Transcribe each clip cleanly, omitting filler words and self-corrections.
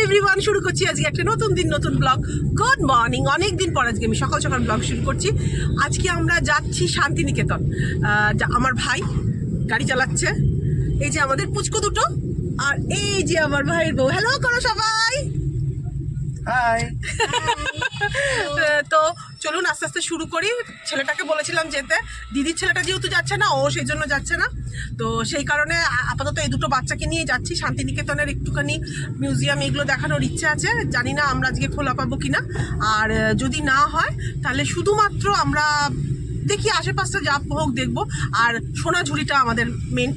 Everyone, শুরু করছি আজকে একটা নতুন দিন নতুন ব্লগ। Good morning. অনেক দিন পর আজকে আমি সকাল সকাল ব্লগ শুরু করছি। আজকে আমরা যাচ্ছি শান্তিনিকেতন। আমার ভাই গাড়ি চালাচ্ছে, এই যে আমাদের পুচকো দুটো, আর এই যে আমার ভাইয়ের বউ। হ্যালো করো সবাই, হাই। তো চলুন আস্তে আস্তে শুরু করি। ছেলেটাকে বলেছিলাম যেতে, দিদির ছেলেটা যেহেতু যাচ্ছে না, ও সেই জন্য যাচ্ছে না, তো সেই কারণে আপাতত এই দুটো বাচ্চাকে নিয়ে যাচ্ছি। শান্তিনিকেতনের একটুখানি মিউজিয়াম এগুলো দেখানোর ইচ্ছে আছে, জানি না আমরা আজকে খোলা পাবো কিনা। আর যদি না হয় তাহলে শুধুমাত্র আমরা দেখি আশেপাশটা যা হোক দেখবো। আর সোনাঝুরিটা আমাদের মেন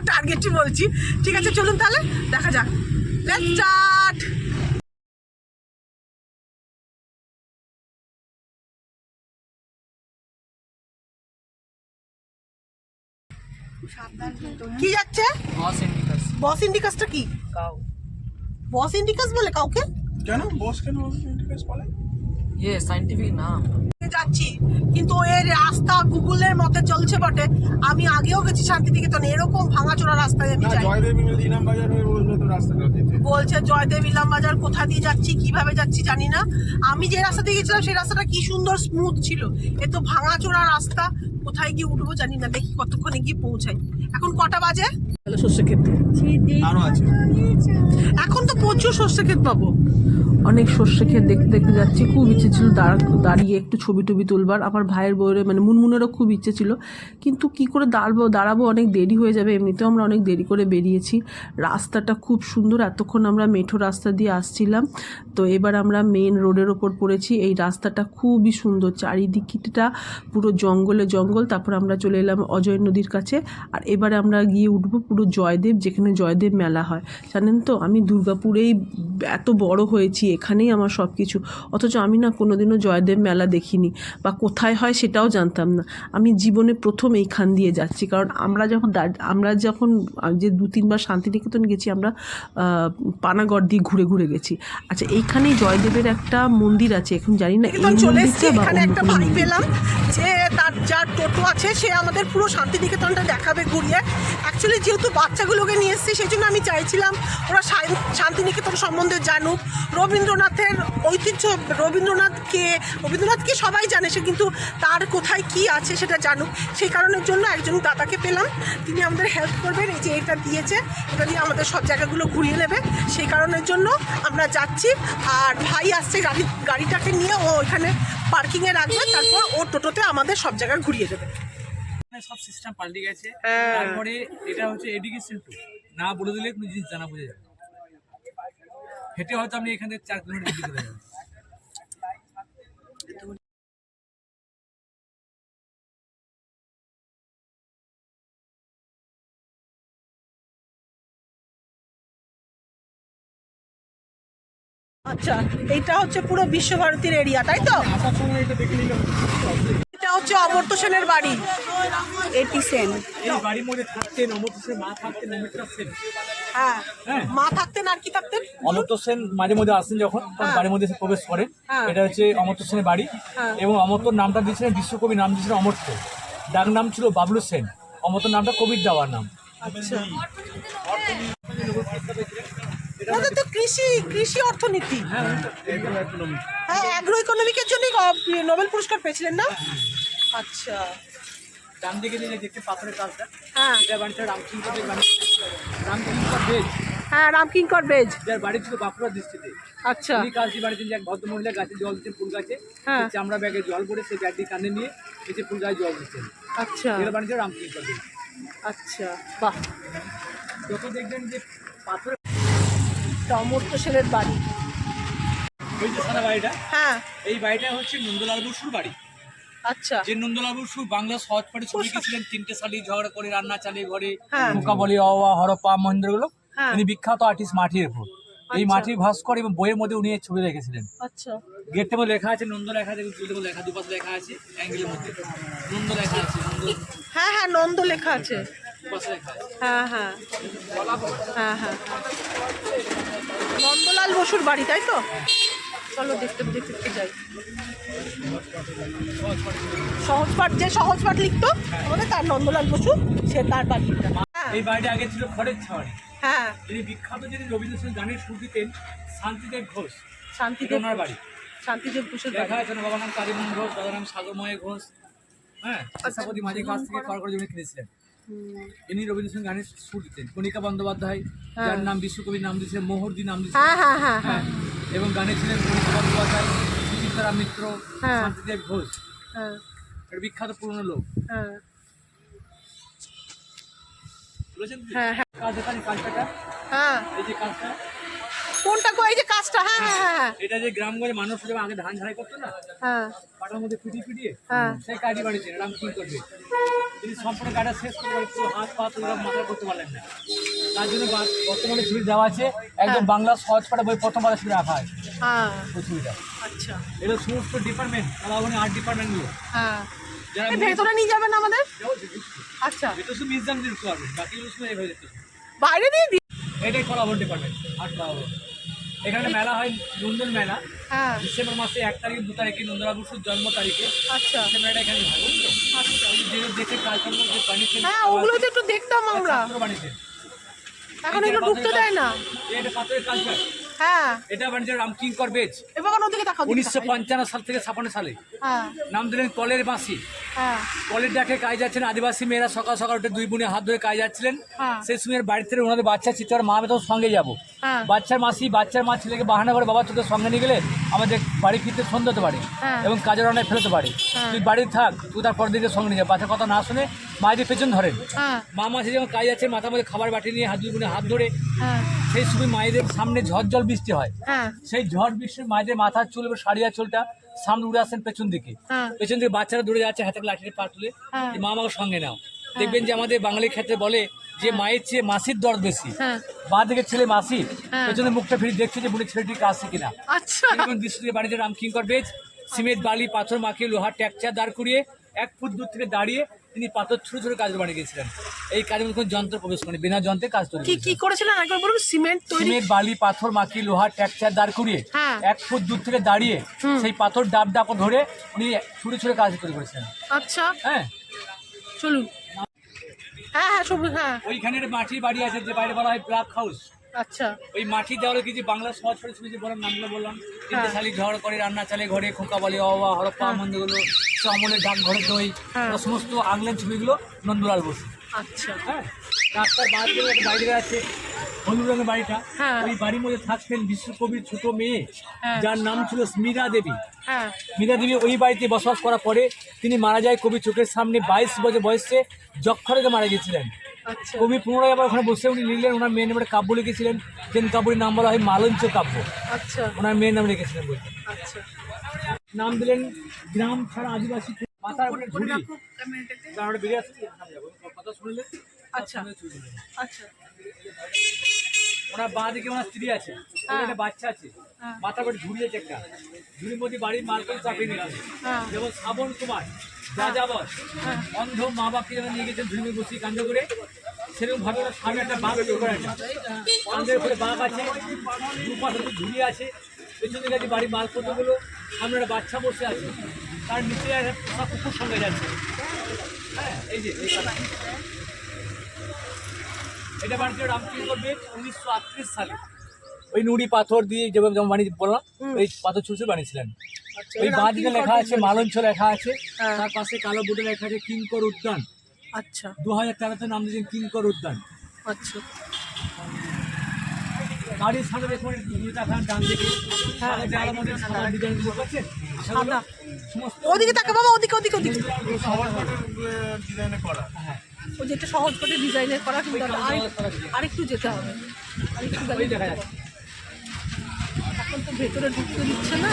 টার্গেটই বলছি। ঠিক আছে, চলুন তাহলে দেখা যাক। Let's start. কি যাচ্ছে? বস ইন্ডিকাসটা কি? বস ইন্ডিকাস বলে কাউকে? কেন বস কেন ইন্ডিকেটস বলে? সাইন্টিফিক নাম। যাচ্ছি, কিন্তু এর রাস্তা গুগলের মতে চলছে বটে। আমি আগেও গেছি শান্তিনিকেতন, এরকম ভাঙাচোরা রাস্তায় আমি যাই। জয়দেব ইলাম বাজার হয়ে বললো তো রাস্তাটা দিতে। বলছে জয়দেব ইলাম বাজার, কোথা দিয়ে যাচ্ছি কিভাবে যাচ্ছি জানি না। আমি যে রাস্তা দিয়ে গেছিলাম সেই রাস্তাটা কি সুন্দর স্মুথ ছিল, এ তো ভাঙাচোরা রাস্তা। কোথায় গিয়ে উঠবো জানি না, দেখি কতক্ষণে গিয়ে পৌঁছাই। এখন কটা বাজে? সর্ষে ক্ষেত আরো আছে, এখন তো প্রচুর সর্ষে ক্ষেত পাবো। অনেক সর্ষে ক্ষেত দেখতে দেখতে যাচ্ছি। খুব ইচ্ছে ছিল দাঁড়িয়ে একটু ছবি টবি তুলবার। আমার ভাইয়ের বউয়ের মানে মুনমুনেরও খুব ইচ্ছে ছিল, কিন্তু কি করে দাঁড়াবো, অনেক দেরি হয়ে যাবে। এমনিতেও আমরা অনেক দেরি করে বেরিয়েছি। রাস্তাটা খুব সুন্দর, এতক্ষণ আমরা মেঠো রাস্তা দিয়ে আসছিলাম, তো এবার আমরা মেন রোডের ওপর পড়েছি। এই রাস্তাটা খুবই সুন্দর, চারিদিকটা পুরো জঙ্গলে জঙ্গল। তারপর আমরা চলে এলাম অজয় নদীর কাছে, আর এবারে আমরা গিয়ে উঠবো পুরো জয়দেব, যেখানে জয়দেব মেলা হয়। জানেন তো, আমি দুর্গাপুরেই এত বড় হয়েছি, এখানেই আমার সব কিছু, অথচ আমি না কোনোদিনও জয়দেব মেলা দেখিনি বা কোথায় হয় সেটাও জানতাম না। আমি জীবনে প্রথম এইখান দিয়ে যাচ্ছি, কারণ আমরা যখন যে 2-3 বার শান্তিনিকেতন গেছি, আমরা পানাগড় দিয়ে ঘুরে ঘুরে গেছি। আচ্ছা, এইখানেই জয়দেবের একটা মন্দির আছে, এখন জানি না এই মন্দিরটা বা অন্য কোনো মন্দির। পেলাম যে যার টোটো আছে সে আমাদের পুরো শান্তিনিকেতনটা দেখাবে ঘুরিয়ে। অ্যাকচুয়ালি যেহেতু বাচ্চাগুলোকে নিয়ে এসেছি, সেই জন্য আমি চাইছিলাম ওরা শান্তিনিকেতন সম্বন্ধে জানুক, রবীন্দ্রনাথের ঐতিহ্য, রবীন্দ্রনাথকে সবাই জানে, সে কিন্তু তার কোথায় কি আছে সেটা জানুক। সেই কারণের জন্য একজন দাদাকে পেলাম, তিনি আমাদের হেল্প করবেন। এই যে এটা দিয়েছে, এটা দিয়ে আমাদের সব জায়গাগুলো ঘুরিয়ে নেবে। সেই কারণের জন্য আমরা যাচ্ছি। আর ভাই আসছে গাড়িটাকে নিয়ে, ও এখানে পার্কিংয়ে রাখবে, তারপর ও টোটোতে আমাদের সব জায়গায় ঘুরিয়ে দেবে। সব সিস্টেম পাল্টে গেছে। তারপরে এটা হচ্ছে এডুকেশন টু, না বলে দিলে কোনো জিনিস জানা বোঝা যাবে। হেঁটে হয়তো আপনি এখান থেকে 4 কিলোমিটার চলে যাবেন। আচ্ছা, এটা হচ্ছে পুরো বিশ্বভারতীর এরিয়া, তাই তো? আসার সময় এটা দেখে নিলাম। এটা হচ্ছে অমর্ত্য সেনের বাড়ি, 80 সেন। এই বাড়ির মধ্যে থাকতেন অমর্ত্য সেন, মা থাকতেন অমৃতা সেন। হ্যাঁ, হ্যাঁ, মা থাকতেন আর কি থাকতেন? অমর্ত্য সেন মাঝে মধ্যে আসেন যখন, তখন বাড়ির মধ্যে এসে প্রবেশ করেন। হ্যাঁ। এটা হচ্ছে অমর্ত্য সেনের বাড়ি। হ্যাঁ। এবং অমর্ত্যর নামটা দিয়েছিলেন, বিশ্বকবি নাম দিয়েছিলেন অমর্ত্য, ডাক নাম ছিল বাবলু সেন। অমর্ত্যর নামটা কবির দেওয়ার নাম। আচ্ছা, ওদের তো কৃষি অর্থনীতি। হ্যাঁ, অ্যাগ্রো ইকোনমিকের জন্যই নোবেল পুরস্কার পেয়েছিলেন না? আচ্ছা, ডান দিকে যে দেখতে পাথরের কাজটা, হ্যাঁ এটা বাড়িটা রামকিঙ্করের বাড়ি, রামকিঙ্কর বেজ, হ্যাঁ, রামকিঙ্কর বেজ। যার বাড়ি ছিল বাঁকুড়া ডিস্ট্রিক্টে। আচ্ছা, এই কাজটি বাড়িতে যে এক ভদ্রমহিলা গাছে জল দিচ্ছেন, ফুল গাছে। হ্যাঁ। চামড়া ব্যাগে জল ভরে সেই ব্যাগটি কানে নিয়ে এসে ফুল গাছে জল দিচ্ছেন। আচ্ছা, এর বাড়িতে রামকিঙ্কর বেজ। আচ্ছা, বাহ। যত দেখবেন যে পাথরের অমর্ত্য সেনের বাড়ি, ওই যে সারা বাড়িটা, হ্যাঁ। এই বাড়িটা হচ্ছে নন্দলাল বসুর বাড়ি। আচ্ছা, যে নন্দলাল বসু বাংলা সহজ পাঠে ছবি এঁকেছিলেন, 3টে শালি ঝগড়া করে রান্না চালিয়ে ঘরে, হ্যাঁ। নৌকা বলি, অওয়া, হরপ্পা, মহেন্দ্রগুলো। হ্যাঁ। তিনি বিখ্যাত আর্টিস্ট মাটির উপর। এই আচ্ছা। মাটির ভাস্কর এবং বইয়ের মধ্যে উনি এই ছবি রেখেছিলেন। আচ্ছা, গেটের মধ্যে লেখা আছে নন্দ, লেখা আছে দুটো লেখা, দুপাশে লেখা আছে অ্যাঙ্গেলের মধ্যে নন্দ লেখা আছে, নন্দ হ্যাঁ হ্যাঁ, নন্দ লেখা আছে। দুপাশে লেখা আছে। হ্যাঁ হ্যাঁ হ্যাঁ হ্যাঁ, নন্দলাল বসুর বাড়ি, তাই তো? চলো দেখতে দেখতে যাই। সহজ পাঠ লিখতো আমাদের, তার নন্দলাল বসু, সে তার বাড়িটা। এই বাড়িটা আগে ছিল খড়ের ছাউনি। হ্যাঁ তিনি বিখ্যাত যিনি রবীন্দ্রনাথ গানের সুর দিতেন শান্তিদেব ঘোষ, এটা শান্তিদেব ওনার বাড়ি। শান্তিদেব ঘোষের বাড়ি। লেখা আছে না, বাবার নাম কালীমোহন ঘোষ, দাদার নাম সাগরময় ঘোষ। হ্যাঁ, আশাপতি মাঝির কাছ থেকে ক্রয় করে জমি কিনেছিলেন। ইনি রবীন্দ্রনাথ গানের সুর দিতেন। কণিকা বন্দ্যোপাধ্যায়, যার নাম বিশ্বকবির নাম দিয়েছিলেন, মোহরদি নাম দিয়েছিলেন। হ্যাঁ হ্যাঁ হ্যাঁ হ্যাঁ, এবং গানে ছিলেন কণিকা বন্দ্যোপাধ্যায়, সুচিত্রা মিত্র, হ্যাঁ। শান্তিদেব ঘোষ। হ্যাঁ এটা বিখ্যাত পুরনো লোক। হ্যাঁ বুঝেছেন তো? হ্যাঁ হ্যাঁ কাজ এখানে কাজটা, হ্যাঁ এই যে কাজটা, কোনটা গো? এই যে কাজটা, হ্যাঁ হ্যাঁ হ্যাঁ এটা যে গ্রামগঞ্জে মানুষ যেমন আগে ধান ঝাড়াই করতো না, হ্যাঁ পাটার মধ্যে পিটিয়ে হ্যাঁ সেই কাজই বাড়িতে রাম কি করবে। তিনি সম্পূর্ণ কাজটা শেষ করে বলে পুরো হাত পা তুলে মাথা করতে পারলেন না। তার জন্য বর্তমানে ছবি দেওয়া আছে, একদম বাংলা সহজ পাঠা বই প্রথম পাতা ছবি রাখা হয় হ্যাঁ ওই ছবিটা। আচ্ছা এটা সমস্ত ডিপার্টমেন্ট, কলাভবনে আর্ট ডিপার্টমেন্টগুলো হ্যাঁ যারা এই ভেতরে নিয়ে যাবেন আমাদের? আচ্ছা এটা শুধু মিউজিয়াম দিতে পারবে, বাকি সময় এইভাবে যেতে হবে। বাইরে দিয়ে দিই? এটাই কলাভবন ডিপার্টমেন্ট, আর্ট কলাভবন। এখানে মেলা হয়, নন্দন মেলা, হ্যাঁ ডিসেম্বর মাসে 1 তারিখ 2 তারিখে নন্দলাবুর জন্ম তারিখে আচ্ছা সে মেলাটা এখানে হয়, বুঝলো? যে দেখে কালকর্ম যে বানিয়েছেন, হ্যাঁ ওগুলো তো একটু দেখতাম আমরা, ছাত্র বানিয়েছেন। এখন এগুলো ঢুকতে দেয় না। এটা পাথরের কালচার, হ্যাঁ এটা বানিয়েছে রামকিঙ্কর বেজ। এবার ওদিকে তাকাও, 1955 সাল থেকে 56 সালে হ্যাঁ নাম দিলেন কলের বাঁশি। হ্যাঁ কলের ডাকে কাজ যাচ্ছেন আদিবাসী মেয়েরা, সকাল সকাল উঠে 2 বোনে হাত ধরে কাজ যাচ্ছিলেন। হ্যাঁ। সেই সময় বাড়ি থেকে ওনাদের বাচ্চা চিৎকার, মা আমি তো সঙ্গে যাবো। হ্যাঁ। বাচ্চার মা ছেলেকে বাহানা করে, বাবা তোকে সঙ্গে নিয়ে গেলে আমাদের বাড়ি ফিরতে সন্ধ্যা হতে পারে হ্যাঁ। এবং কাজের অনেক ফেলতে পারে, হ্যাঁ। তুই বাড়ি থাক, তুই তার পরের দিকে সঙ্গে নিয়ে যাবে। বাচ্চার কথা না শুনে মায়েদের পেছন ধরেন। হ্যাঁ মাসে যখন কাজ যাচ্ছে, মাথার মধ্যে খাবার বাটি নিয়ে 2 বোনে হাত ধরে, হ্যাঁ সেই সময় মায়েদের সামনে ঝড় জল বৃষ্টি হয়। হ্যাঁ সেই ঝড় বৃষ্টির মায়েদের মাথার চুল এবং শাড়িয়া চুলটা সামনে উড়ে আসেন পেছন দিকে। হ্যাঁ। পেছন দিকে বাচ্চারা দৌড়ে যাচ্ছে হাতে লাঠিতে পা তুলে, হ্যাঁ। যে মা আমাকে সঙ্গে নাও। দেখবেন যে আমাদের বাঙালির ক্ষেত্রে বলে যে মায়ের চেয়ে মাসির দরদ বেশি। হ্যাঁ। বা দিকে ছেলে মাসি, হ্যাঁ। পেছনে মুখটা ফিরে দেখছে যে বুড়ি ছেলেটির কাছে কিনা। আচ্ছা এরকম দৃশ্য দিয়ে বাড়িতে রামকিঙ্কর বেজ সিমেন্ট বালি পাথর মাখিয়ে লোহার ট্যাকচার দাঁড় করিয়ে 1 ফুট দূর থেকে দাঁড়িয়ে তিনি পাথর ছুঁড়ে ছুঁড়ে কাজ বানিয়ে গেছিলেন। এই কাজের মধ্যে কোনো যন্ত্র প্রবেশ করেনি, বিনা যন্ত্রে কাজ তৈরি কি করেছিলেন। কি করেছিলেন একবার বলুন? সিমেন্ট তৈরি, সিমেন্ট বালি পাথর মাখিয়ে লোহার ট্যাকচার দাঁড় করিয়ে হ্যাঁ। 1 ফুট দূর থেকে দাঁড়িয়ে সেই পাথর ডাব ডাপ ধরে উনি ছুঁড়ে ছুঁড়ে কাজ তৈরি করেছেন। আচ্ছা হ্যাঁ, চলুন। হ্যাঁ হ্যাঁ সবুজ, হ্যাঁ ওইখানে একটা মাটির বাড়ি আছে, যে বাইরে বলা হয় ব্ল্যাক হাউস। আচ্ছা ওই মাটির দেওয়ালে কিছু বাংলা সহজ করে শুনেছি, বলার নামগুলো বললাম। তিনটে শালি ঝড় করে, রান্না চালে ঘরে, খোকা বলে অবা, হরপ্পা মন্দিরগুলো, আমলের ডাক ঘরের দই, হ্যাঁ। সমস্ত আংলেন ছবিগুলো নন্দলাল বসু। আচ্ছা হ্যাঁ, রাস্তার বাইরে আছে হলুদ রঙের বাড়িটা। হ্যাঁ। ওই বাড়ির মধ্যে থাকতেন বিশ্বকবির ছোট মেয়ে, হ্যাঁ। যার নাম ছিল মীরা দেবী। হ্যাঁ মীরা দেবী ওই বাড়িতে বসবাস করার পরে তিনি মারা যায় কবি চোখের সামনে। 22 বছর বয়সে যক্ষরেতে মারা গেছিলেন। আচ্ছা কবি পুনরায় আবার ওখানে বসে উনি লিখলেন, ওনার মেয়ের নামে একটা কাব্য লিখেছিলেন, যেন কাব্যের নাম বলা হয় মালঞ্চ কাব্য। আচ্ছা ওনার মেয়ের নাম লিখেছিলেন বলতে। আচ্ছা নাম দিলেন গ্রাম ছাড়া আদিবাসী। মাথার উপরে ঝুড়ি, কারণ ওটা বেরিয়ে আসছে, কথা শুনলে আচ্ছা আচ্ছা ওনার বাঁ দিকে ওনার স্ত্রী আছে, ওখানে একটা বাচ্চা আছে, হ্যাঁ। মাথার উপরে ঝুড়ি আছে একটা, ঝুড়ির মধ্যে বাড়ির মালকল চাপিয়ে নিয়েছে। হ্যাঁ। যেমন শ্রাবণ কুমার যাযাবর অন্ধ মা বাপকে যখন নিয়ে গেছেন ঝুড়ি বসিয়ে কান্দ করে, সেরকম ভাবে ওনার সামনে একটা বাঘ তৈরি করে একটা কান্দের উপরে বাঘ আছে, দুপাশে ঝুড়ি আছে, পেছনে গেছে বাড়ির মালপত্রগুলো, সামনে একটা বাচ্চা বসে আছে, তার নিচে একটা পোষা কুকুর সঙ্গে যাচ্ছে। হ্যাঁ, এই যে এই কাজটা। এটা বানিয়েছিল রামকিঙ্কর বেজ 1938 সালে। ওই নুড়ি পাথর দিয়ে যেমন বানিয়ে বললাম, ওই পাথর ছুঁচে বানিয়েছিলেন। ওই বাঁ দিকে লেখা আছে মালঞ্চ লেখা আছে, হ্যাঁ। তার পাশে কালো বোর্ডে লেখা আছে কিঙ্কর উদ্যান। আচ্ছা 2013 নাম দিয়েছেন কিঙ্কর উদ্যান। আচ্ছা গাড়ির সামনে দেখুন দুইটা খান ডান দিকে, সাদা দেওয়ালের মধ্যে সাদা ডিজাইন গুলো পাচ্ছেন, সাদা। সমস্ত ওদিকে তাকে বাবা, ওদিকে ওদিকে ওদিকে। ডিজাইনে করা। হ্যাঁ, ওই যেটা সহজ করে ডিজাইনের করা, কিন্তু আরেকটু যেতে হবে, আরেকটু ওই গেলে দেখা যাচ্ছে। এখন তো ভেতরে ঢুকতে দিচ্ছে না।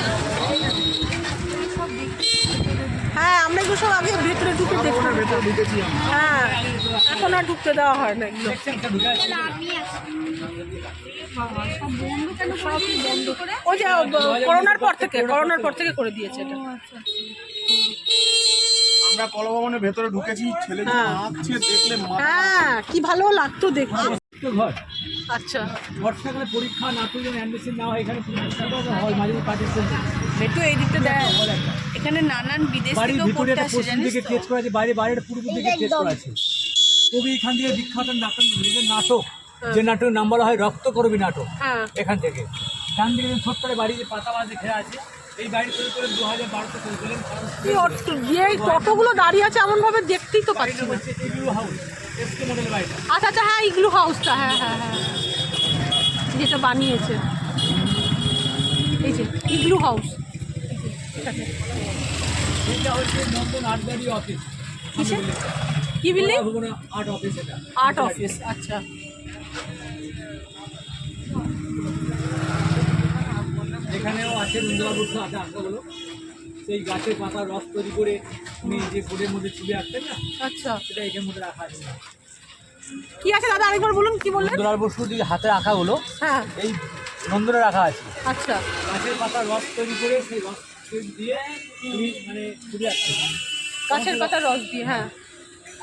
হ্যাঁ আমরা এগুলো সব আগে ভেতরে ঢুকে দেখতে, ভেতরে ঢুকেছি আমি। হ্যাঁ এখন আর ঢুকতে দেওয়া হয় না এগুলো। দেখছেন একটা ঢুকে আছে। ওই যে করোনার পর থেকে করে দিয়েছে এটা। আমরা কলাভবনের ভেতরে ঢুকেছি, ছেলে যে হ্যাঁ। নাচছে দেখলে হ্যাঁ কি ভালো লাগতো দেখতে। তো ঘর আচ্ছা বর্ষাকালে পরীক্ষা নাটক যেন অ্যাডমিশন নেওয়া হয়, এখানে হল মাঝে পার্টিসিপেন্ট একটু এই দিকটা দেয়, এখানে নানান বিদেশ বাড়ির থেকেও ভিতরে পড়তে একটা আসে পশ্চিম জানিস দিকে তো? কেচ করা আছে, বাইরে বাইরের পূর্ব দিকে কেচ করা আছে। কবি এখান থেকে বিখ্যাত নাটক যে নাটকের নাম বলা হয় রক্ত করবি নাটক। হ্যাঁ এখান থেকে ডান দিকে ছোট্ট করে বাড়ি যে পাতা বাজে ঘেরা আছে, এই বাড়ি তৈরি করে 2012-তে তৈরি করলেন। যে টোটোগুলো দাঁড়িয়ে আছে এমন ভাবে দেখতেই তো পাচ্ছি বাড়িটা না। হচ্ছে ইগলু হাউস, এসকে মডেল বাড়িটা। আচ্ছা আচ্ছা, হ্যাঁ ইগলু হাউসটা, হ্যাঁ হ্যাঁ হ্যাঁ, যেটা বানিয়েছে এই যে ইগলু হাউস। এটা হচ্ছে নন্দন আর্ট গ্যালারি অফিস, কিসে? কি বিল্ডিং? Art office. এটা আর্ট অফিস, আচ্ছা। এখানেও আছে রবীন্দ্রনাথ আছে আঁকাগুলো, সেই গাছের পাতার রস তৈরি করে উনি যে বোর্ডের মধ্যে ছবি আঁকতেন না, আচ্ছা, সেটা এখানের মধ্যে রাখা আছে। কি আছে দাদা আরেকবার বলুন, কি বললেন? রবীন্দ্রনাথ বসুর যে হাতে আঁকাগুলো হ্যাঁ এই নন্দনে রাখা আছে। আচ্ছা, গাছের পাতার রস তৈরি করে সেই রস দিয়ে উনি মানে ছবি আঁকতেন। গাছের পাতা রস দিয়ে, হ্যাঁ।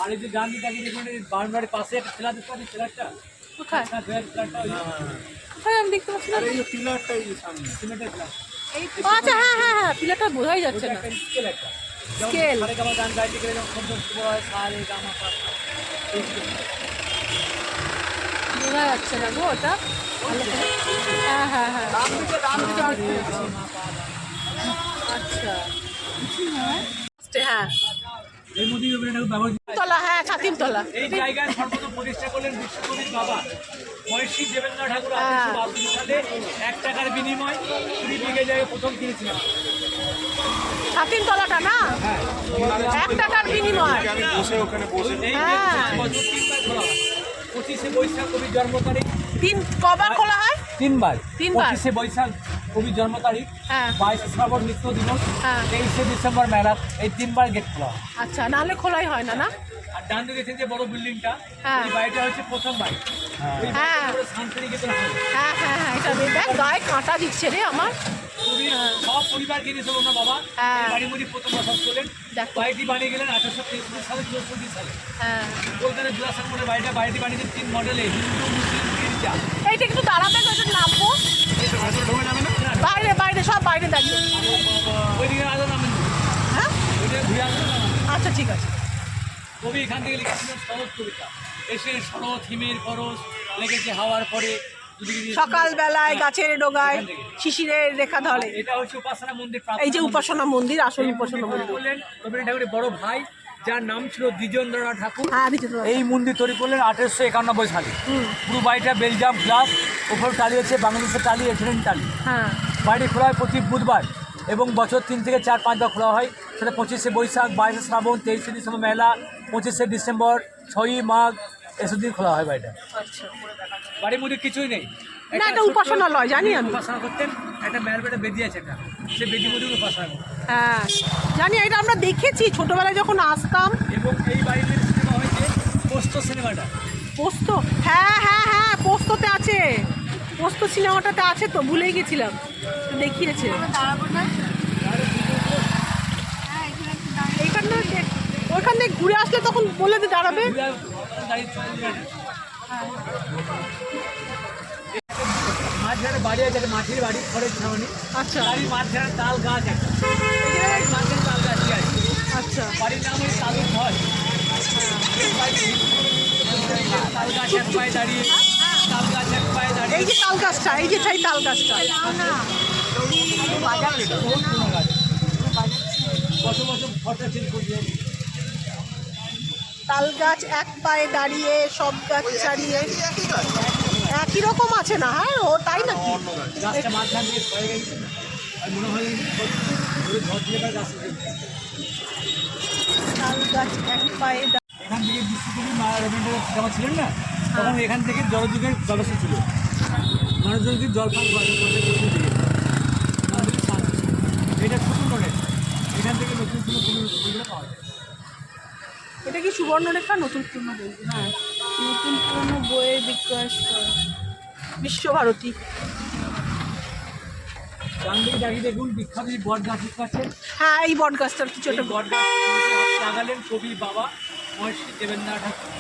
আর এই যে ডান দিকে দেখুন বারান্দার পাশে একটা ঠেলা দেখতে পাচ্ছি, ঠেলাটা কোথায় ঠেলাটা কোথায় আমি দেখতে পাচ্ছি না। আর এই যে পিলারটা এই যে সামনে সিমেন্টের ঠেলা, আচ্ছা হ্যাঁ হ্যাঁ হ্যাঁ, পিলারটা বোঝাই যাচ্ছে না। একটা স্কেল একটা স্কেল, সারে গামা গান গাইতে গেলে যেমন শব্দ বলা হয় সারে গামা পা, এই scale। বোঝা যাচ্ছে না গো ওটা ভালো করে। হ্যাঁ হ্যাঁ হ্যাঁ, আচ্ছা হ্যাঁ, এর মধ্যে রবীন্দ্রনাথ ব্যবহার। তলা, হ্যাঁ ছাতিমতলা। এই জায়গায় সর্বপ্রথম প্রতিষ্ঠা করলেন বিশ্বকবির বাবা মহর্ষি দেবেন্দ্রনাথ ঠাকুর হ্যাঁ। 1852 সালে 1 টাকার বিনিময় 20 বিঘে জায়গায় প্রথম কিনেছিলেন। ছাতিমতলাটা না, 1 টাকার বিনিময়। আমি বসে ওখানে বসে এই হ্যাঁ। বছর 3বার খোলা হয়। 25শে বৈশাখ কবির জন্ম তারিখ, কবার খোলা হয়? 3বার। তিনবার। 25শে বৈশাখ কবির জন্ম তারিখ, হ্যাঁ 22শে শ্রাবণ নিত্য দিবস, হ্যাঁ। 23শে ডিসেম্বর মেলা, এই 3বার গেট খোলা হয়। আচ্ছা, নাহলে খোলাই হয় না না? আর ডান দিকে যে বড় বিল্ডিংটা, হ্যাঁ। এই বাড়িটা হচ্ছে প্রথম বাড়ি। ওই হ্যাঁ। বাড়িটা শান্তিনিকেতন হয়। হ্যাঁ হ্যাঁ হ্যাঁ, এটা দেখ গায়ে কাঁটা দিচ্ছে রে আমার। খুবই সব পরিবার কিনেছিল ওনার বাবা। হ্যাঁ। এই বাড়ির মধ্যে প্রথম বসবাস করলেন। দেখো। বাড়িটি বানিয়ে গেলেন 1863 সালে, 64 সালে। হ্যাঁ, কলকাতার জোড়াসাঁক মোড়ে বাড়িটি বানিয়েছেন 3 মডেলে, হিন্দু মুসলিম গির্জা। এইটা একটু দাঁড়াবে তো, একটু নামবো। বাইরে বাইরে, সব বাইরে দাঁড়িয়ে। ওইদিকে আলো নামেন, হ্যাঁ ওইদিকে ঘুরে আসবেন না। আচ্ছা ঠিক আছে। কবি এখান থেকে লিখেছিলেন শরৎ কবিতা। এসে শরৎ হিমের পরশ লেগেছে হাওয়ার পরে, দুদিকে দিয়ে- সকালবেলায় গাছের ডোগায় শিশিরের রেখা ধরে। এটা হচ্ছে উপাসনা মন্দির। এই যে উপাসনা মন্দির, আসল উপাসনা মন্দির। করলেন রবীন্দ্রনাথ ঠাকুরের বড় ভাই, যার নাম ছিল দ্বিজেন্দ্রনাথ ঠাকুর। হ্যাঁ দ্বিজেন্দ্রনাথ। এই মন্দির তৈরি করলেন 1891 সালে। পুরো বাড়িটা বেলজিয়াম গ্লাস, ওপর টালি হচ্ছে বাংলাদেশের টালি, এখানে টালি। হ্যাঁ বাড়ি খোলা হয় প্রতি বুধবার এবং বছর 3 থেকে 4-5 বার খোলা হয়। সেটা 25শে বৈশাখ, 22শে শ্রাবণ, 23শে ডিসেম্বর মেলা, 25শে ডিসেম্বর, 6ই মাঘ, এসব দিন খোলা হয় বাড়িটা। আচ্ছা, বাড়ির মধ্যে কিছুই নেই। না এটা উপাসনালয় জানি আমি। উপাসনা করতেন, একটা মেয়ের বেটা বেদি আছে, একটা সে বেদির মধ্যে উপাসনা করতেন। হ্যাঁ জানি, এটা আমরা দেখেছি ছোটবেলায় যখন আসতাম। এবং এই বাড়িতে সিনেমা হয়েছে পোস্ত সিনেমাটা। পোস্ত, হ্যাঁ হ্যাঁ হ্যাঁ, পোস্ততে আছে, পোস্ত সিনেমাটাতে আছে তো, ভুলেই গেছিলাম, দেখিয়েছে। এইখানে ওইখান থেকে ঘুরে আসলে তখন বলে দিয়ে দাঁড়াবে। মাঝখানে বাড়ি আছে, একটা মাটির বাড়ি, খড়ের ছাউনি। আচ্ছা বাড়ির মাঝখানে তাল গাছ একটা, এই জায়গায় মাঝখানে তাল গাছই আছে। আচ্ছা, বাড়ির নাম ওই তালুর ঘর। তাল গাছ এক পায়ে দাঁড়িয়ে, তাল গাছ এক পায়ে দাঁড়িয়ে। এই যে তাল গাছটা, এই যে সেই তাল গাছটা। কত বছর ঘরটা চেঞ্জ করছে। তাল গাছ এক পায়ে দাঁড়িয়ে, সব গাছ ছাড়িয়ে একই রকম আছে না? হ্যাঁ ও তাই নাকি? গাছটা মাঝখান দিয়ে ক্ষয়ে গেছে, আর মনে হয় ঝড় দিয়ে গাছটা। তাল গাছ এক পায়ে এখান থেকে বিশ্বকবি মা রবীন্দ্রনাথ যখন ছিলেন না, তখন এখান থেকে জলযুগের ব্যবস্থা ছিল। মানুষ যদি জল পান করে এটা ছোট মডেল, এখান থেকে নতুন কোনো পাওয়া যায়। এটা কি সুবর্ণরেখা? নতুন পুরনো বই, হ্যাঁ নতুন পুরনো বইয়ের বিকাশ, বিশ্বভারতী। ডান দিকে দাঁড়িয়ে দেখুন বিখ্যাত এই বট গাছ আছে। হ্যাঁ এই বট গাছটার কিছু একটা বট গাছ লাগালেন কবির বাবা মহর্ষি দেবেন্দ্রনাথ ঠাকুর।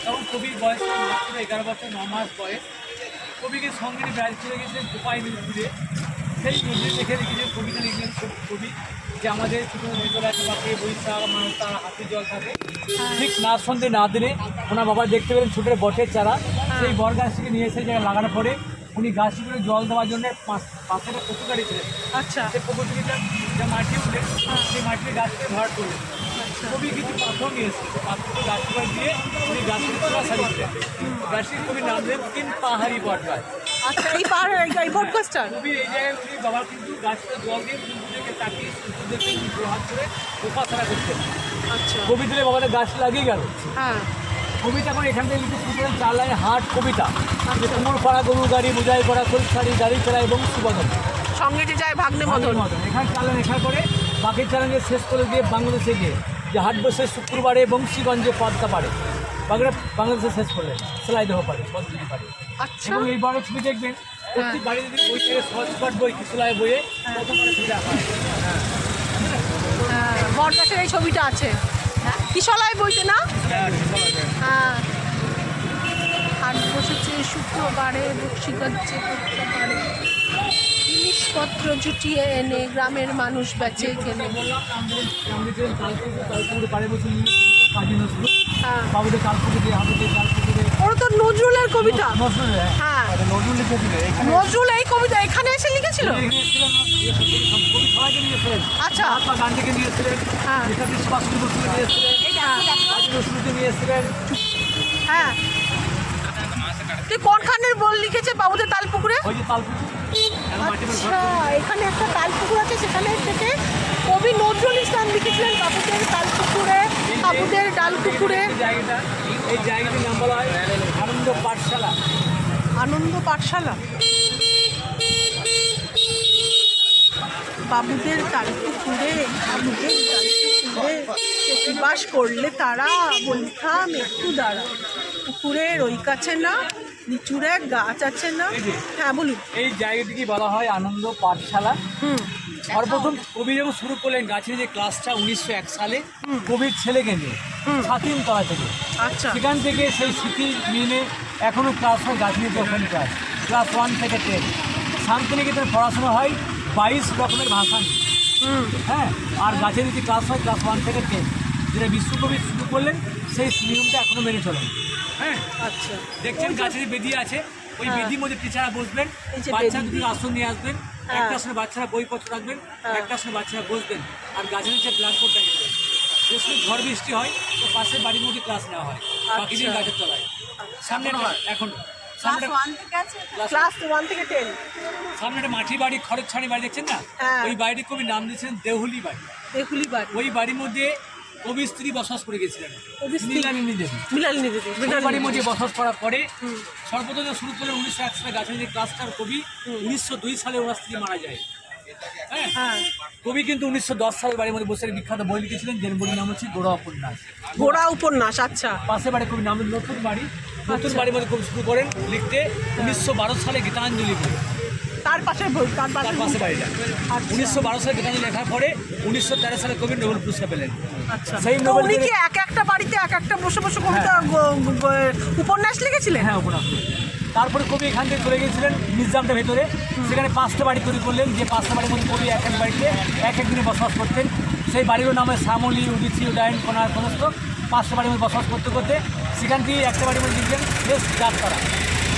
তখন কবির বয়স মাত্র 11 বছর 9 মাস বয়স। কবিকে সঙ্গে নিয়ে বেড়াতে চলে গেছিলেন কোপাই নদীতে। সেই নদী দেখে লিখেছেন কবিতা লিখলেন কবি যে আমাদের ছোটো নদীগুলো আছে, বাকি বৈশাখ মানুষ তার হাতে জল থাকে। ঠিক না সন্ধে না দিনে ওনার বাবা দেখতে পেলেন ছোটের বটের চারা, সেই বর গাছটিকে নিয়ে এসে জায়গায় লাগানোর পরে উনি গাছটিকে জল দেওয়ার জন্য পাশে একটা পুকুর গাড়িছিলেন। আচ্ছা সেই পুকুর থেকে যে মাটি উঠে সেই মাটিতে গাছকে ভরাট করলেন। খুবই কিছু পাথর নিয়ে এসেছে, পাথরকে গাছটি দিয়ে উনি গাছটিকে তোলা সাজিয়েছিলেন। গাছটির খুবই নাম দেন 3 পাহাড়ি বট গাছ। আচ্ছা, এই পাহাড় এই বটগাছটা খুবই এই জায়গায় উনি বাবা কিন্তু গাছটা জল দিয়ে সূর্যকে তাকিয়ে সূর্যদেরকে প্রহার করে উপাসনা করতেন। আচ্ছা কবি দিলে বাবাদের গাছ লাগিয়ে গেল। হ্যাঁ কবিতা করে এখান থেকে লিখে শুরু করেন 4 লাইনে হাট কবিতা। কুমোর পাড়া গরু গাড়ি বোঝাই করা খোলসারি গাড়ি চালা এবং সুবদন সঙ্গে যে যায় ভাগ্নে মদন। এখানে 4 লাইন লেখা করে বাকি চ্যালেঞ্জে শেষ করে দিয়ে বাংলাদেশে গিয়ে যে হাট বসে শুক্রবারে বংশীগঞ্জে পদ্মা পাড়ে বাংলাদেশে শেষ করলেন সেলাই দেহ পারে পদ্মা পারে। আচ্ছা এবং এই বড় ছবি দেখবেন প্রতি বাড়িতে যদি বই থেকে সহজপাঠ বই কিশোরায় বইয়ে প্রথম ছবি আঁকা হয়। বটগাছের এই ছবিটা আছে কিশলায় বইতে না? হ্যাঁ হাট বসেছে শুক্রবারে বক্সিগঞ্জে পড়তে পারে, জিনিসপত্র জুটিয়ে এনে গ্রামের মানুষ বেচে কেনে। হ্যাঁ বাবুদের কালপুরে দিয়ে হাবুদের কালপুরে ওরা তো নজরুলের কবিতা। নজরুল হ্যাঁ নজরুল লিখেছিল এখানে। নজরুল এই কবিতা এখানে এসে লিখেছিল। সবাইকে নিয়েছিলেন, আচ্ছা মহাত্মা গান্ধীকে নিয়েছিলেন, হ্যাঁ নেতাজি সুভাষচন্দ্র বসুকে নিয়েছিলেন, কাজী নজরুলকে নিয়েছিলেন। হ্যাঁ তুই কোনখানের বল লিখেছে বাবুদের তালপুকুরে? ওই যে তালপুকুর আচ্ছা এখানে একটা তালপুকুর আছে, সেখানে থেকে কবি নজরুল ইসলাম লিখেছিলেন বাবুদের তালপুকুরে বাবুদের ডালপুকুরে। এই জায়গাটির নাম বলা হয় আনন্দ পাঠশালা। আনন্দ পাঠশালা বাবুদের তালপুকুরে বাবুদের তালপুকুরে বাস করলে তারা বলতাম একটু দাঁড়া, পুকুরের ওই কাছে না লিচুর এক গাছ আছে না। হ্যাঁ বলুন। এই জায়গাটিকে বলা হয় আনন্দ পাঠশালা। সর্বপ্রথম কবি যখন শুরু করলেন গাছের যে ক্লাসটা 1901 সালে কবির ছেলেকে নিয়ে ছাতিমতলা থেকে, আচ্ছা সেখান থেকে সেই স্মৃতি মেনে এখনও ক্লাস হয় গাছনিতে ওখানে ক্লাস 1 থেকে 10। শান্তিনিকেতনে পড়াশোনা হয় 22 রকমের ভাষা নিয়ে। হ্যাঁ আর গাছের যে ক্লাস হয় ক্লাস 1 থেকে 10, যেটা বিশ্বকবি শুরু করলেন সেই নিয়মটা এখনও মেনে চলেন। হ্যাঁ আচ্ছা দেখছেন গাছের বেদি আছে, ওই বেদির মধ্যে টিচাররা বসবেন, এই যে বাচ্চা বেদি। দুটো আসন নিয়ে আসবেন, একটা আসনে বাচ্চারা বইপত্র রাখবেন, একটা আসনে বাচ্চারা বসবেন, আর গাছের নিচে ব্ল্যাকবোর্ড টাঙিয়ে দেবেন। যে সময় ঝড় বৃষ্টি হয় তো পাশের বাড়ির মধ্যে ক্লাস নেওয়া হয় বাকি দিন গাছের তলায়। সামনে এখন ক্লাস 1 থেকে 10 সামনে একটা মাটির বাড়ি খড়ের ছানি বাড়ি দেখছেন না, হ্যাঁ। ওই বাড়িটি কবি নাম দিয়েছিলেন দেহুলি বাড়ি। এগুলি বাড়ি ওই বাড়ির মধ্যে কবির স্ত্রী বসবাস করে গেছিলেন কবির স্ত্রী? নীলানন্দিনী দেবী। মিলালিনী দিদি ওই বাড়ির মধ্যে বসবাস করার পরে সর্বপ্রথম শুরু করলেন 1901 সালে গাছের যে ক্লাসটার কবি। 1902 সালে ওনার স্ত্রী মারা যায়। হ্যাঁ হ্যাঁ কবি কিন্তু 1910 সালে বাড়ির মধ্যে বসে বিখ্যাত বই লিখেছিলেন, যে বইয়ের নাম হচ্ছে গোড়া উপন্যাস। ঘোড়া উপন্যাস। আচ্ছা পাশে বাড়ি কবি নাম নতুন বাড়ি। নতুন বাড়ির মধ্যে কবি শুরু করেন লিখতে 1912 সালে গীতাঞ্জলি বই। তার পাশে বই তার তার পাশে পাশে বাড়িটা 1912 সালে গীতাঞ্জলি লেখার পরে 1913 সালে কবি নোবেল পুরস্কার পেলেন। আচ্ছা সেই তো নোবেল উনি কি এক একটা বাড়িতে এক একটা বসে বসে কবিতা উপন্যাস লিখেছিলেন? হ্যাঁ উপন্যাস। তারপরে কবি এখান থেকে চলে গিয়েছিলেন মিউজিয়ামটার ভেতরে, সেখানে 5টা বাড়ি তৈরি করলেন, যে 5টা বাড়ির মধ্যে কবি এক এক বাড়িতে এক এক দিনে বসবাস করতেন। সেই বাড়ির নাম হয় শ্যামলী, উদিচি, উদয়ন, কোনার, সমস্ত 5টা বাড়ির মধ্যে বসবাস করতে করতে সেখান থেকে একটা বাড়ির মধ্যে লিখলেন শেষ যাত্রা।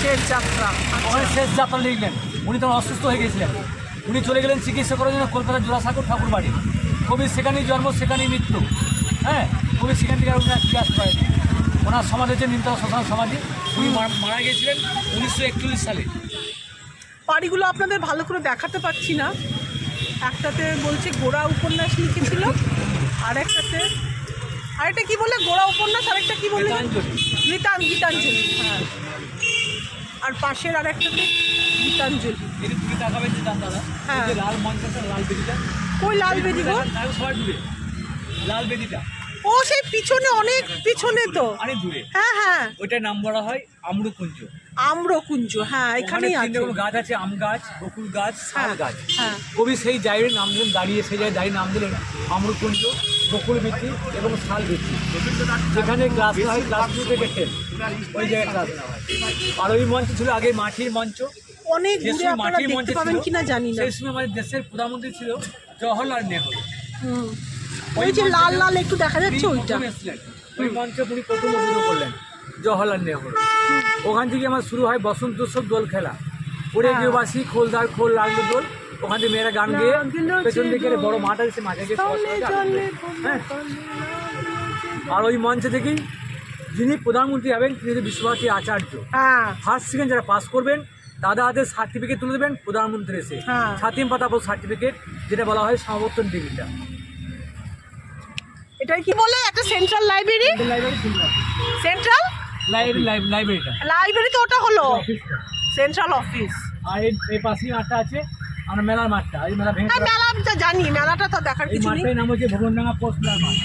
শেষ যাত্রা। ওখানে শেষ যাত্রা লিখলেন। উনি তখন অসুস্থ হয়ে গেছিলেন, উনি চলে গেলেন চিকিৎসা করার জন্য কলকাতার জোড়াসাঁকোর ঠাকুর বাড়ি। কবির সেখানেই জন্ম, সেখানেই মৃত্যু। হ্যাঁ কবি সেখান থেকে আর উনি ফিরে আসতে পারেন। ওনার সমাধি হচ্ছে নিমতলা শ্মশান সমাধি। উনি মারা গিয়েছিলেন 1941 সালে। বাড়িগুলো আপনাদের ভালো করে দেখাতে পারছি না। একটাতে বলছে গোড়া উপন্যাস লিখেছিল, আর একটাতে আরেকটা কি বলে গোড়া উপন্যাস, আরেকটা কি বলে গীতাঞ্জলি। হ্যাঁ আর পাশের আর একটাতে গীতাঞ্জলি। যদি তুমি তাকাবেন যে দাদা হ্যাঁ। ওই যে লাল মঞ্চটা, লাল বেদিটা, কই লাল বেদি গো? সবাই দূরে লাল বেদিটা ও সেই পিছনে, অনেক পিছনে তো। অনেক দূরে। হ্যাঁ হ্যাঁ ওইটার নাম বলা হয় আম্রকুঞ্জ। আম্রকুঞ্জ। হ্যাঁ এখানেই ওখানে 3 আছে। রকম গাছ আছে, আম গাছ, বকুল গাছ, শাল হ্যাঁ গাছ। হ্যাঁ কবি সেই জায়গায় নাম দিলেন, দাঁড়িয়ে সেই জায়গায় দাঁড়িয়ে নাম দিলেন আম্রকুঞ্জ, বকুল বৃত্তি এবং শাল বৃত্তি। যেখানে ক্লাস হয় ক্লাস 2 থেকে 10, ওই জায়গায় ক্লাস নেওয়া হয়। আর ওই মঞ্চ ছিল আগে মাটির মঞ্চ। অনেক যে দূরে সময় আপনারা মাটির দেখতে মঞ্চ পাবেন ছিল, কিনা জানি না। সেই সময় আমাদের দেশের প্রধানমন্ত্রী ছিল জওহরলাল নেহরু। ওই যে লাল লাল একটু দেখা যাচ্ছে উনি ওইটা। প্রথম এসেছিলেন, ওই মঞ্চে উনি প্রথম উদ্বোধন করলেন। জওহরলাল নেহরু। ওখান থেকে আমার শুরু হয় বসন্ত উৎসব দোল খেলা, ওরে গৃহবাসী খোলদার খোল লাগলো দোল, ওখান থেকে মেয়েরা গান গেয়ে পেছন দিকে বড় মাঠ আছে, মাঠে গিয়ে হ্যাঁ। আর ওই মঞ্চ থেকেই যিনি প্রধানমন্ত্রী হবেন তিনি হচ্ছে বিশ্বভারতী আচার্য। হ্যাঁ ফার্স্ট সেকেন্ড যারা পাস করবেন তাদের হাতে সার্টিফিকেট তুলে দেবেন প্রধানমন্ত্রী এসে, হ্যাঁ। ছাতিম পাতাপোল সার্টিফিকেট, যেটা বলা হয় সমাবর্তন ডিগ্রিটা। এটাই কি বলে একটা সেন্ট্রাল লাইব্রেরি, সেন্ট্রাল লাইব্রেরিটা লাইব্রেরি তো ওটা হলো সেন্ট্রাল অফিস। আর এই পাশেই মাঠটা আছে আমরা মেলার মাঠটা, এই মেলা ভেঙে হ্যাঁ মেলা আমি তো জানি, মেলাটা তো দেখার এই কিছু নেই। মাঠটার নাম হচ্ছে ভবনডাঙ্গা পোস্ট মেলার মাঠ।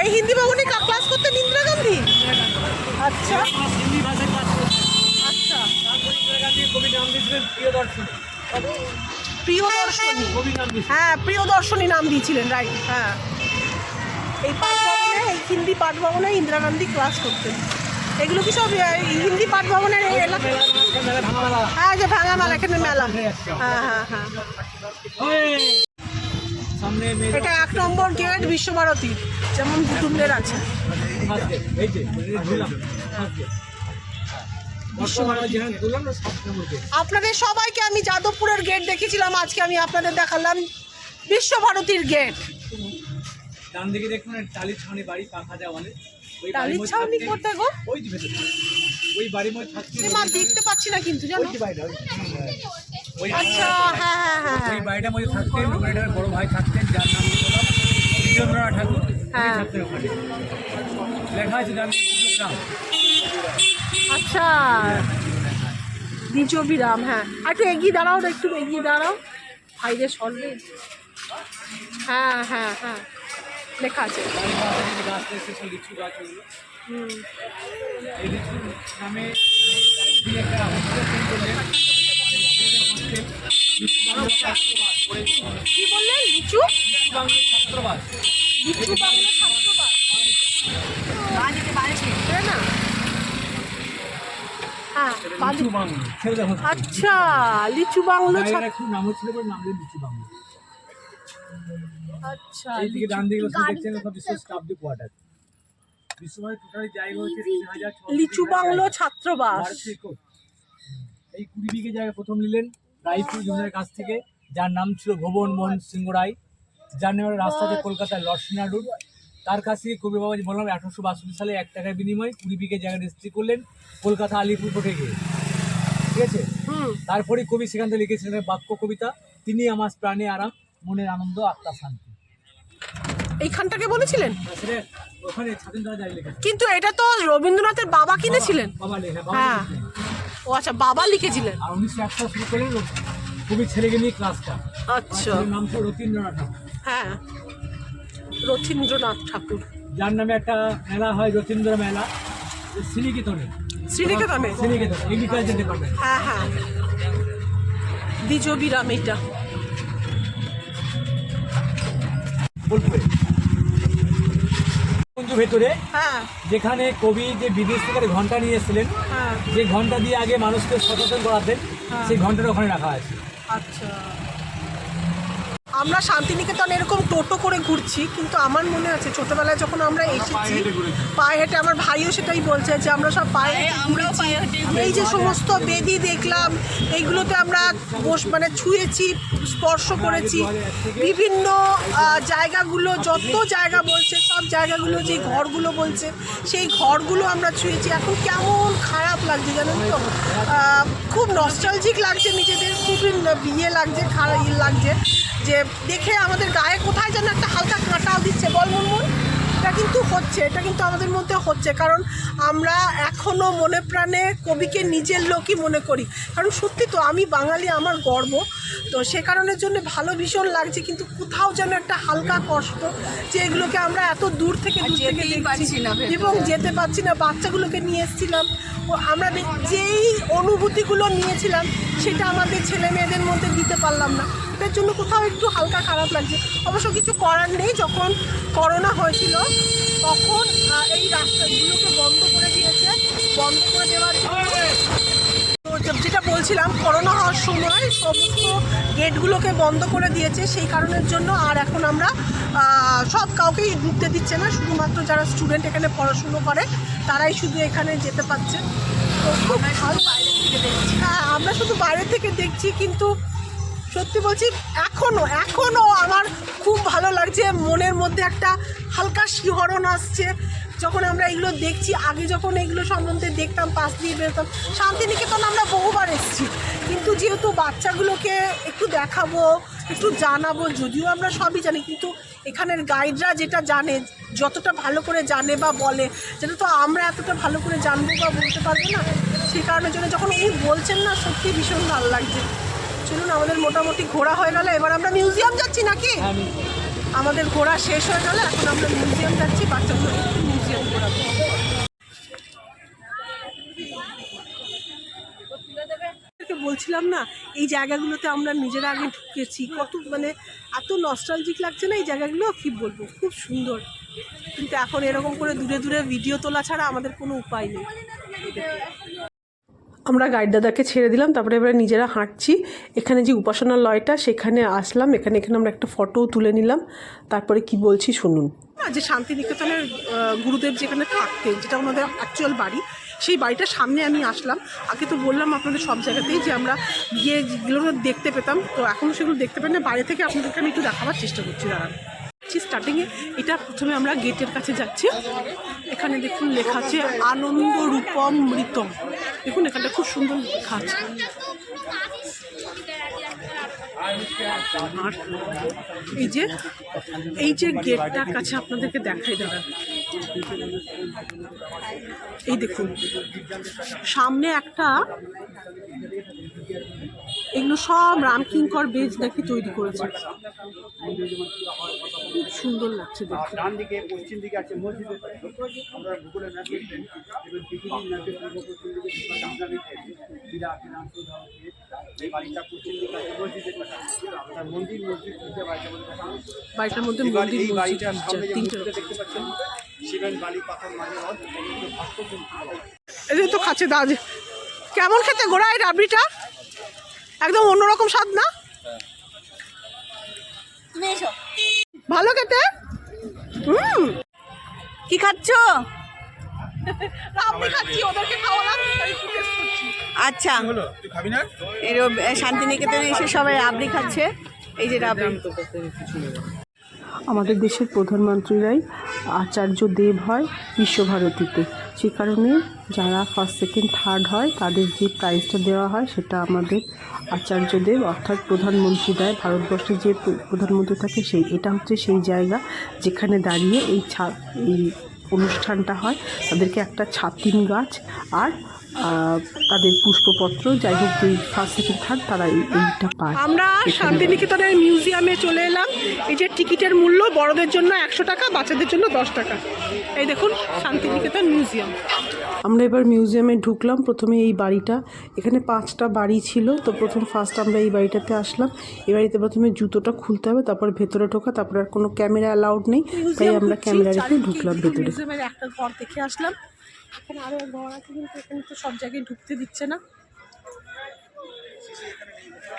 এই হিন্দি ভবনে ক্লাস করতেন ইন্দিরা গান্ধী? আচ্ছা হিন্দি ভাষায় ক্লাস করছে। আচ্ছা, তারপর ইন্দিরা গান্ধী কবি নাম দিয়েছিলেন প্রিয়দর্শনী, প্রিয়দর্শনী, কবি নাম দিয়েছিলেন। হ্যাঁ প্রিয়দর্শনী নাম দিয়েছিলেন, রাইট। হ্যাঁ এই পাঠভবনে, এই হিন্দি পাঠভবনে ইন্দিরা গান্ধী ক্লাস করতেন। এগুলো কি সব হিন্দি পাঠভবনের এই এলাকা? মেলা ভাঙা মেলা। হ্যাঁ যে ভাঙা মেলা, এখানে মেলা। হ্যাঁ হ্যাঁ হ্যাঁ, সামনে মেয়েরা এটা 1 নম্বর গেট বিশ্বভারতী, যেমন কুটুমদের আছে। এই যে ঝুলাম বিশ্বভারতী যেখানে দুলাম না সব নম্বরকে। আপনাদের সবাইকে আমি যাদবপুরের গেট দেখিয়েছিলাম, আজকে আমি আপনাদের দেখালাম বিশ্বভারতীর গেট। ডান দিকে দেখুন টালির ছাউনি বাড়ি, পাখা দেওয়ালে। ওই টালির বাড়ির ছাউনি মধ্যে কোথায় গো? ওই যে ভেতরে ওই বাড়ির মধ্যে থাকছে এ মা দেখতে পাচ্ছি না কিন্তু জানো। ওই বাড়িটা ওই আচ্ছা হ্যাঁ হ্যাঁ হ্যাঁ ওই বাড়িটার মধ্যে থাকতেন ওইটার বড় ভাই থাকতেন, যার নাম বললাম দ্বিজেন্দ্রনাথ ঠাকুর। হ্যাঁ। থাকতেন ওখানে, লেখা আছে ডান দিকে গ্রাম। আচ্ছা দ্বিজবিরাম। হ্যাঁ একটু এগিয়ে দাঁড়াও, একটু এগিয়ে দাঁড়াও, ভাইরে সরবে। হ্যাঁ হ্যাঁ হ্যাঁ লেখা আছে। গাছ রয়েছে সেই লিচু গাছ, ওগুলো হুম। এই লিচু নামে তিনি একটা হোস্টেল তৈরি করলেন। কি বললেন? লিচু বাংলা ছাত্রবাস। লিচু বাংলা ছাত্রবাস, তাই না? হ্যাঁ লিচু বাংলা ছেলেদের হোস্টেল। আচ্ছা লিচু বাংলা জায়গাটা খুব নাম হচ্ছিল বলে নাম দিলেন লিচু বাংলা। আচ্ছা এই দিকে ডান দিকে বসে দেখছেন সব বিশ্ব স্টাফদের কোয়ার্টার। বিশ্বভারতী টোটালি জায়গা হচ্ছে 3600 লিচু বাংলো ছাত্রবাস। এই 20 বিঘে জায়গা প্রথম নিলেন রায়পুর জমিদারের কাছ থেকে, যার নাম ছিল ভুবন মোহন সিংহ রায়, যার নামে রাস্তা আছে কলকাতায় লর্ডসিনা রোড। তার কাছ থেকে কবি বাবাজি বললাম 1862 সালে 1 টাকার বিনিময়ে 20 বিঘে জায়গা রেজিস্ট্রি করলেন কলকাতা আলিপুর কোর্টে গিয়ে, ঠিক আছে। তারপরে কবি সেখান থেকে লিখেছিলেন বাক্য কবিতা, তিনি আমার প্রাণে আরাম, মনের আনন্দ, আত্মার শান্তি। এইখানটাকে বলেছিলেন, সেটা ওখানে স্বাধীনতা জারি লেখা। কিন্তু এটা তো রবীন্দ্রনাথের বাবা কিনেছিলেন। বাবা লেখা, হ্যাঁ বাবা লিখেছিলেন। ও আচ্ছা বাবা লিখেছিলেন। আর 1901 সালে শুরু করলেন কবি ছেলেকে নিয়ে ক্লাসটা। আচ্ছা তার নাম ছিল রতীন্দ্রনাথ ঠাকুর, হ্যাঁ রথীন্দ্রনাথ ঠাকুর। যার নামে একটা মেলা হয় রতীন্দ্র মেলা শ্রীনিকেতনে। শ্রীনিকেতনে, শ্রীনিকেতন এগ্রিকালচার ডিপার্টমেন্ট। হ্যাঁ হ্যাঁ দ্বিজবিরাম এটা। বোলপুরে কিন্তু ভেতরে হ্যাঁ যেখানে কবি যে বিদেশ থেকে ঘন্টা নিয়ে এসেছিলেন, হ্যাঁ যে ঘন্টা দিয়ে আগে মানুষকে সচেতন করাতেন, সেই ঘন্টাটা ওখানে রাখা আছে। আচ্ছা আমরা শান্তিনিকেতন এরকম টোটো করে ঘুরছি, কিন্তু আমার মনে আছে ছোটবেলায় যখন আমরা এসেছি পায়ে হেঁটে, আমার ভাইও সেটাই বলছে যে আমরা সব পায়ে হেঁটে আমরাও পায়ে হেঁটে ঘুরেছি। এই যে সমস্ত বেদি দেখলাম, এইগুলোতে আমরা মানে ছুঁয়েছি, স্পর্শ করেছি। বিভিন্ন জায়গাগুলো, যত জায়গা বলছে সব জায়গাগুলো, যে ঘরগুলো বলছে সেই ঘরগুলো আমরা ছুঁয়েছি। এখন কেমন খারাপ লাগছে জানেন তো, খুব নস্টালজিক লাগছে নিজেদের, খুবই বিয়ে লাগছে, খারাপ লাগছে যে দেখে আমাদের গায়ে কোথায় যেন একটা হালকা কাঁটাও দিচ্ছে। বল মুনমুন, এটা কিন্তু হচ্ছে, এটা কিন্তু আমাদের মধ্যে হচ্ছে, কারণ আমরা এখনও মনে প্রাণে কবিকে নিজের লোকই মনে করি। কারণ সত্যি তো আমি বাঙালি, আমার গর্ব, তো সে কারণের জন্য ভালো ভীষণ লাগছে, কিন্তু কোথাও যেন একটা হালকা কষ্ট যে এগুলোকে আমরা এত দূর থেকে যেতেই পারছি না ভেতরে। এবং যেতে পারছি না। বাচ্চাগুলোকে নিয়ে এসেছিলাম, ও আমরা যেই অনুভূতিগুলো নিয়েছিলাম সেটা আমাদের ছেলে মেয়েদের মধ্যে দিতে পারলাম না, এটার জন্য কোথাও একটু হালকা খারাপ লাগছে। অবশ্য কিছু করার নেই, যখন করোনা হয়েছিল তখন এই রাস্তাগুলোকে বন্ধ করে দিয়েছে। বন্ধ করে দেওয়ার তো যেটা বলছিলাম, করোনা হওয়ার সময় সমস্ত গেটগুলোকে বন্ধ করে দিয়েছে, সেই কারণের জন্য আর এখন আমরা সব কাউকেই ঢুকতে দিচ্ছে না, শুধুমাত্র যারা স্টুডেন্ট এখানে পড়াশুনো করে তারাই শুধু এখানে যেতে পারছে। তো খুব ভালো। হ্যাঁ, আমরা শুধু বাইরে থেকে দেখছি, কিন্তু সত্যি বলছি এখনো আমার খুব ভালো লাগছে। মনের মধ্যে একটা হালকা শিহরণ আসছে যখন আমরা এগুলো দেখছি। আগে যখন এগুলো সম্বন্ধে দেখতাম, পাশ দিয়ে বেরোতাম, শান্তিনিকেতন আমরা বহুবার এসেছি, কিন্তু যেহেতু বাচ্চাগুলোকে একটু দেখাবো, একটু জানাবো, যদিও আমরা সবই জানি, কিন্তু এখানের গাইডরা যেটা জানে, যতটা ভালো করে জানে বা বলে, যেটা তো আমরা এতটা ভালো করে জানবো বা বলতে পারবো না। সেই কারণের জন্য যখন উনি বলছেন না, সত্যি ভীষণ ভালো লাগছে। চলুন, আমাদের মোটামুটি ঘোরা হয়ে গেল, এবার আমরা মিউজিয়াম যাচ্ছি নাকি? আমাদের ঘোরা শেষ হয়ে গেল, এখন আমরা মিউজিয়াম যাচ্ছি, বাচ্চাগুলো একটু মিউজিয়াম ঘোরাবো। বলছিলাম না, এই জায়গাগুলোতে আমরা নিজেরা আগে ঢুকেছি, কত মানে এত নস্টালজিক লাগছে না এই জায়গাগুলো, কি বলবো, খুব সুন্দর। কিন্তু এখন এরকম করে দূরে দূরে ভিডিও তোলা ছাড়া আমাদের কোনো উপায় নেই। আমরা গাইড দাদাকে ছেড়ে দিলাম, তারপরে এবারে নিজেরা হাঁটছি। এখানে যে উপাসনালয়টা, সেখানে আসলাম, এখানে আমরা একটা ফটোও তুলে নিলাম। তারপরে কি বলছি শুনুন। যে শান্তিনিকেতনের গুরুদেব যেখানে থাকতেন, যেটা ওনাদের অ্যাকচুয়াল বাড়ি, সেই বাড়িটার সামনে আমি আসলাম। আগে তো বললাম আপনাদের সব জায়গাতেই যে আমরা গিয়ে যেগুলো দেখতে পেতাম, তো এখনও সেগুলো দেখতে পাই না। বাইরে থেকে আপনাদেরকে আমি একটু দেখাবার চেষ্টা করছি, দাঁড়ান। স্টার্টিংয়ে এটা প্রথমে আমরা গেটের কাছে যাচ্ছি। এখানে দেখুন লেখা আছে আনন্দ রূপম মৃতম। দেখুন এখানটা খুব সুন্দর লেখা আছে। আর এই যে গেটটার কাছে আপনাদেরকে দেখাই, দাঁড়ান, এই দেখুন সামনে একটা, এগুলো সব রামকিঙ্কর বেজ নাকি তৈরি করেছে, খুব সুন্দর লাগছে দেখতে। ডান দিকে পশ্চিম দিকে আছে মসজিদের পাশে। আমরা গুগলে ম্যাপ দেখবেন, এবার পৃথিবীর ম্যাপে পূর্ব পশ্চিম দিকে বিরাট নাম এই বাড়িটা পশ্চিম দিকে আছে মসজিদের পাশে। আপনার মন্দির মসজিদ দুটো বাড়িটার মধ্যে এবার মন্দির, এই বাড়িটার মসজিদ, সামনে যে তিনটে। মূর্তিটা দেখতে পাচ্ছেন, সিমেন্ট বালি পাথর মাঝে ভাস্কর্য। এই তো খাচ্ছে দাজ, কেমন খেতে গোড়া এই রাবড়িটা? একদম অন্যরকম স্বাদ না? ভালো খেতে। কি খাচ্ছ? রাবড়ি খাচ্ছি, ওদেরকে খাওয়ালাম, তাই একটু taste করছি। আচ্ছা, এরকম শান্তিনিকেতনে এসে সবাই রাবড়ি খাচ্ছে। এই যে রাবড়ি। আমাদের দেশের প্রধানমন্ত্রীরাই আচার্য দেব হয় বিশ্বভারতীতে, সে কারণে যারা ফার্স্ট সেকেন্ড থার্ড হয় তাদের যে প্রাইজটা দেওয়া হয় সেটা আমাদের আচার্য দেব অর্থাৎ প্রধানমন্ত্রী দেয়। ভারতবর্ষে যে প্রধানমন্ত্রী থাকে এটা হচ্ছে সেই জায়গা যেখানে দাঁড়িয়ে এই অনুষ্ঠানটা হয়। তাদেরকে একটা ছাতিম গাছ আর তাদের পুষ্পপত্র, যাই হোক, যেই ফার্স্ট সেকেন্ড থার্ড তারা এইটা পায়। আমরা শান্তিনিকেতনের মিউজিয়ামে চলে এলাম। এই যে টিকিটের মূল্য বড়দের জন্য 100 টাকা, বাচ্চাদের জন্য 10 টাকা। এই দেখুন শান্তিনিকেতন মিউজিয়াম। আমরা এবার মিউজিয়ামে ঢুকলাম। প্রথমে এই বাড়িটা, এখানে 5টা বাড়ি ছিল, তো ফার্স্ট আমরা এই বাড়িটাতে আসলাম। এই বাড়িতে প্রথমে জুতোটা খুলতে হবে, তারপর ভেতরে ঢোকা, তারপর আর কোনো ক্যামেরা অ্যালাউড নেই, তাই আমরা ক্যামেরা রেখে ঢুকলাম ভেতরে। মিউজিয়ামের একটা ঘর দেখে আসলাম। এখানে আরো ঘর আছে, কিন্তু এখানে তো সব জায়গায় ঢুকতে দিচ্ছে না।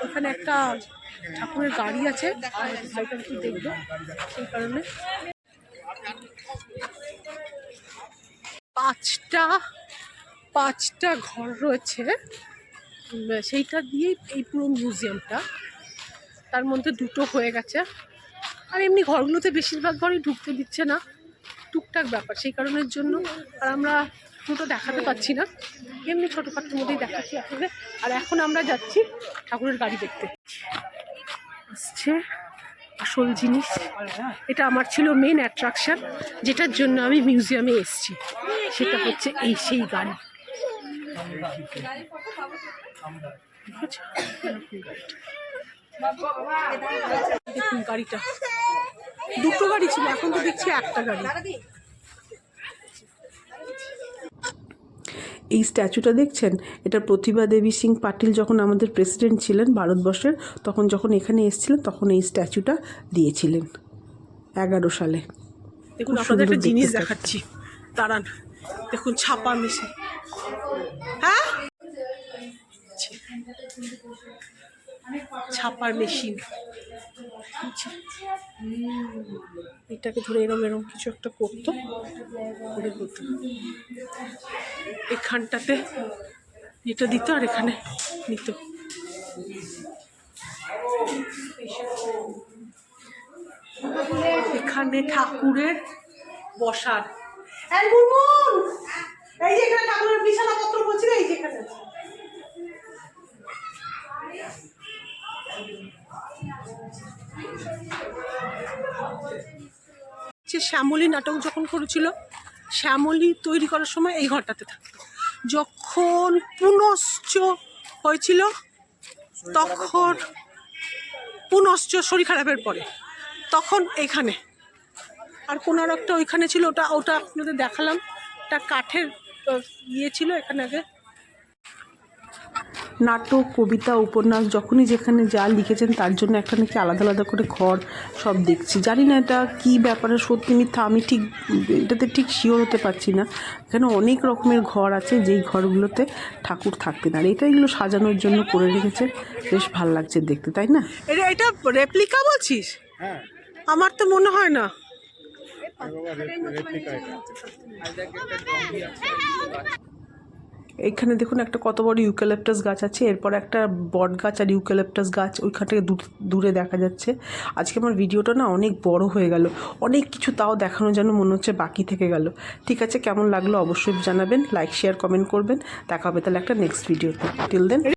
এখানে একটা ঠাকুরের গাড়ি আছে, ভাইটা একটু দেখবো, সেই কারণে। 5টা ঘর রয়েছে, সেইটা দিয়েই এই পুরো মিউজিয়ামটা। তার মধ্যে 2টো হয়ে গেছে, আর এমনি ঘরগুলোতে বেশিরভাগ ঘরই ঢুকতে দিচ্ছে না, টুকটাক ব্যাপার, সেই কারণের জন্য। আর আমরা পুরোটা দেখাতে পাচ্ছি না, এমনি ছোটোখাটোর মধ্যেই দেখাচ্ছি আপনাদের। আর এখন আমরা যাচ্ছি ঠাকুরের গাড়ি দেখতে। আসছে আসল জিনিস, এটা আমার ছিল মেন অ্যাট্রাকশন, যেটার জন্য আমি মিউজিয়ামে এসেছি, সেটা হচ্ছে এই সেই গাড়ি। দেখুন গাড়িটা, 2টো গাড়ি ছিল, এখন তো দেখছি একটা গাড়ি। এই স্ট্যাচুটা দেখছেন, এটা প্রতিভা দেবী সিং পাটিল যখন আমাদের প্রেসিডেন্ট ছিলেন ভারতবর্ষের, তখন যখন এখানে এসেছিলেন তখন এই স্ট্যাচুটা দিয়েছিলেন 11 সালে। দেখুন আপনাদের একটা জিনিস দেখাচ্ছি, দাঁড়ান। দেখুন ছাপা মেশিন, হ্যাঁ ছাপার মেশিন, এটাকে ধরে এরম এরম কিছু একটা করতো, করে করতো। এখানটাতে এটা দিত আর এখানে নিত। এখানে ঠাকুরের বসার, এই মুনমুন, এই যে এখানে ঠাকুরের বিছানাপত্র বলছি না, এই যে এখানে যে শ্যামলী নাটক যখন করেছিল, শ্যামলী তৈরি করার সময় এই ঘরটাতে থাকতো। যখন পুনশ্চ হয়েছিল তখন, পুনশ্চ শরীর খারাপের পরে, তখন এইখানে, আর কোনার একটা ওইখানে ছিল, ওটা ওটা আপনাদের দেখালাম, একটা কাঠের ইয়ে ছিল এখানে আগে। নাটক, কবিতা, উপন্যাস যখনই যেখানে যা লিখেছেন তার জন্য একটা নাকি আলাদা আলাদা করে ঘর সব দেখছি। জানি না এটা কী ব্যাপারে, সত্যি মিথ্যা আমি ঠিক এটাতে ঠিক শিওর হতে পারছি না। এখানে অনেক রকমের ঘর আছে যেই ঘরগুলোতে ঠাকুর থাকতেন, আর এগুলো সাজানোর জন্য করে রেখেছে। বেশ ভাল লাগছে দেখতে, তাই না? এটা রেপ্লিকা বলছিস? হ্যাঁ, আমার তো মনে হয় না। এইখানে দেখুন একটা কত বড় ইউক্যালিপটাস গাছ আছে, এরপর একটা বট গাছ আর ইউক্যালিপটাস গাছ ওইখান থেকে দূরে দেখা যাচ্ছে। আজকে আমার ভিডিওটা না অনেক বড় হয়ে গেল, অনেক কিছু তাও দেখানো যেন মনে হচ্ছে বাকি থেকে গেল। ঠিক আছে, কেমন লাগলো অবশ্যই জানাবেন, লাইক শেয়ার কমেন্ট করবেন। দেখা হবে তাহলে একটা নেক্সট ভিডিওতে। টিল দেন।